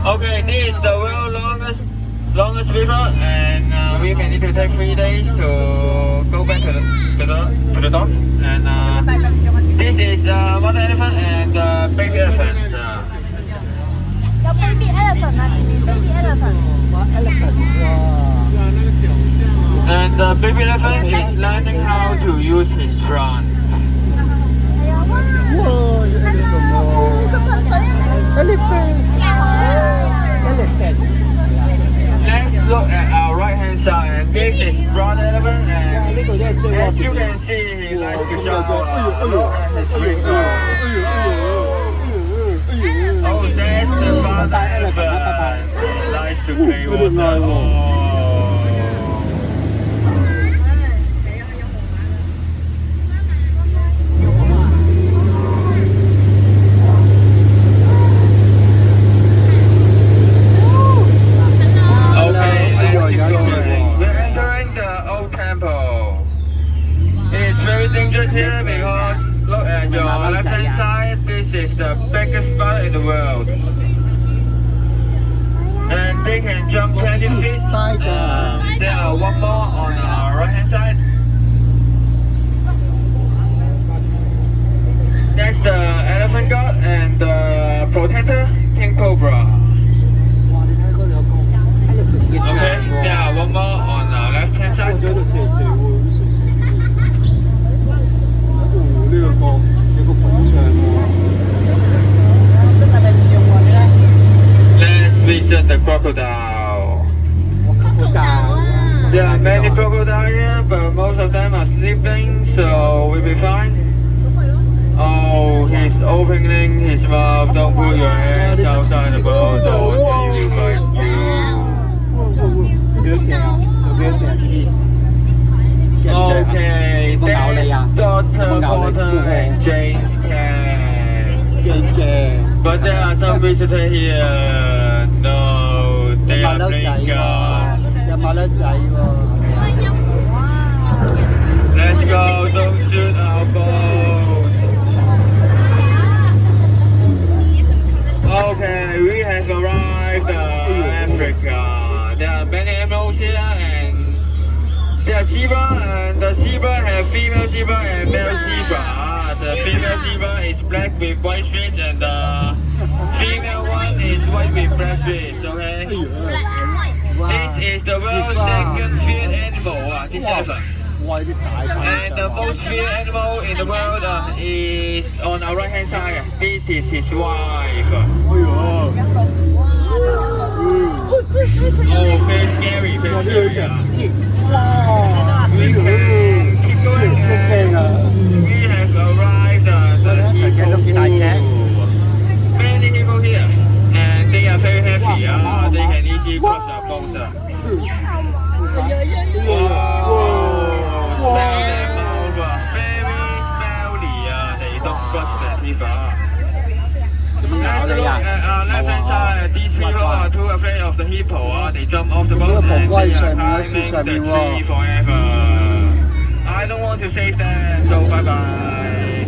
Okay, this is the world's longest river, and we may need to take 3 days to go back to the dock. And this is mother elephant and baby elephant. Your baby elephant 啊，前面 baby elephant。And the baby elephant is learning how to use his trunk. 哎呀，哇！哇，这是什么？这个水？Elephant. Elephant. Let's look at our right hand side, and this is brown elephant, and as you can see, he likes to jump on his wings. Oh, that's the father elephant. He likes to play water. Dangerous here because look at your left hand side, this is the biggest spider in the world. And they can jump 20 feet. There are one more on our right hand side. That's the elephant god and the protector, king cobra. Okay, there are one more on our left hand side. 呢個有個墳場喎。Let's visit the crocodile. There are many crocodiles here, but most of them are sleeping, so we'll be fine. Oh, he's opening his mouth. Don't put your hands outside the boat, or he will bite you. 有幾多隻啊？有幾多隻呢？Okay, that's Dr. Porter and James Can. But there are some visitors here. No, they are playing God. 有馬騮仔喎。Let's go, don't shoot our boat. Okay, we have arrived Africa. There are many animals here and there are zebra, and the zebra have female zebra and male zebra. The female zebra is black with white streaks, and the female one is white with black streaks. Okay. This is the world's second feared animal. This elephant. And the most feared animal in the world is on our right hand side. This is his wife. Oh, very scary, very scary. We can keep going and we have arrived at the hippo. Many people here and they are very happy. They can easily cross our boat. Wow, smell them over. Very smelly. They don't brush their teeth. Let's look at our left hand side. These people are too afraid of the hippo. They jump off the boat and they are climbing the tree forever. I don't want to save them, so bye bye.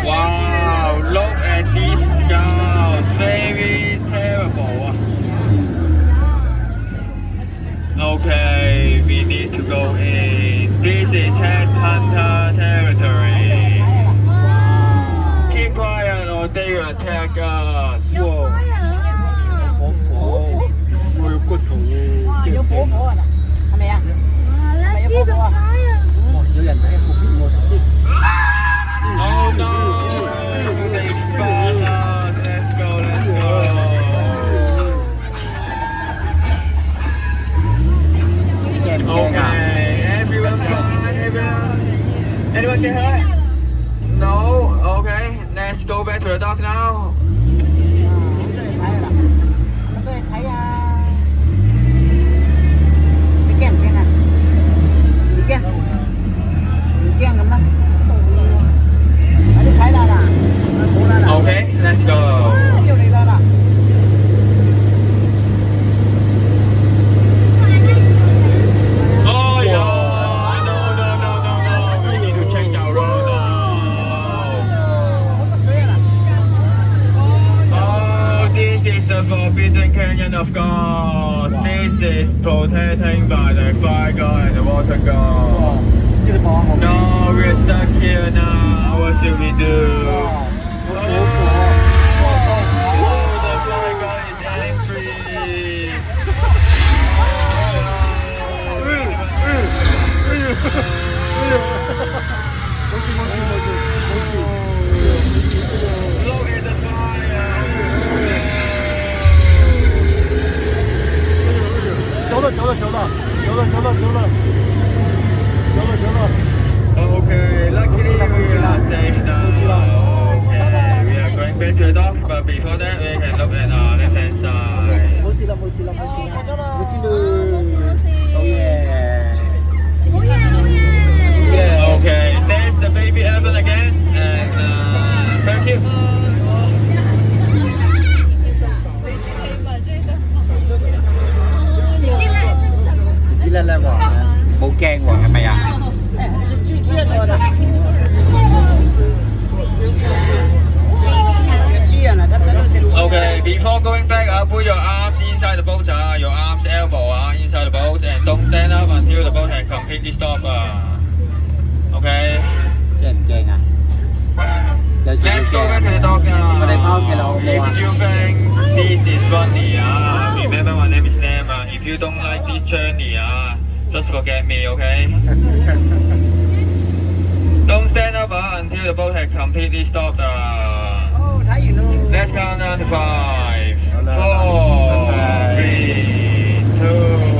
Wow, look at these cows. Very terrible. Okay, we need to go in. This is headhunter territory. Keep quiet or they will attack us. 我有骨頭喎。有火火啊！係咪啊？係咪有火火啊？哇！有人喺後邊喎，知？ Oh no! They found us. Let's go, let's go. Okay, everyone fine, everyone? Anyone get hurt? No? Okay, let's go back to the dock now. 咁多人睇啊！你驚唔驚啊？唔驚，唔驚咁啦。快啲睇啦嗱，好啦嗱。Okay, let's go. 要嚟啦嗱。Oh yeah! No, no, no, no, no. We need to change our road. fire god and the water 哦 god. 这个包好。 No, we're stuck here now. What should we do? 哦， Oh, 有火火。 the fire god is angry. 没事没事没事没事。 Look at the fire. 走了走了走了走了走了走了走了走了。 Okay, luckily we are safe now. Okay, we are going back to the dock, but before that we can look at our left hand side. 冇事啦，冇事啦，冇事啦，冇事啦。好嘢。 好嘢好嘢。 Okay, there's the baby elephant again, and thank you. 自己叻叻喎，冇驚喎，係咪啊？豬豬一個啦。豬人啊，睇唔睇到隻豬？ Okay, before going back, put your arms inside the boat, your arms, elbow inside the boat, and don't stand up until the boat has completely stopped. Okay. 驚唔驚啊？有少少 Let's 驚 go 啊 back to the dock now. 我哋翻屋企啦，好唔好 If 啊？ you think this is funny, remember my name is Sam. If you don't like this journey, just forget me, okay? Don't stand up until the boat has completely stopped. 哦，睇完咯。 Let's count down to 5, 好啦， 4, 3, 2,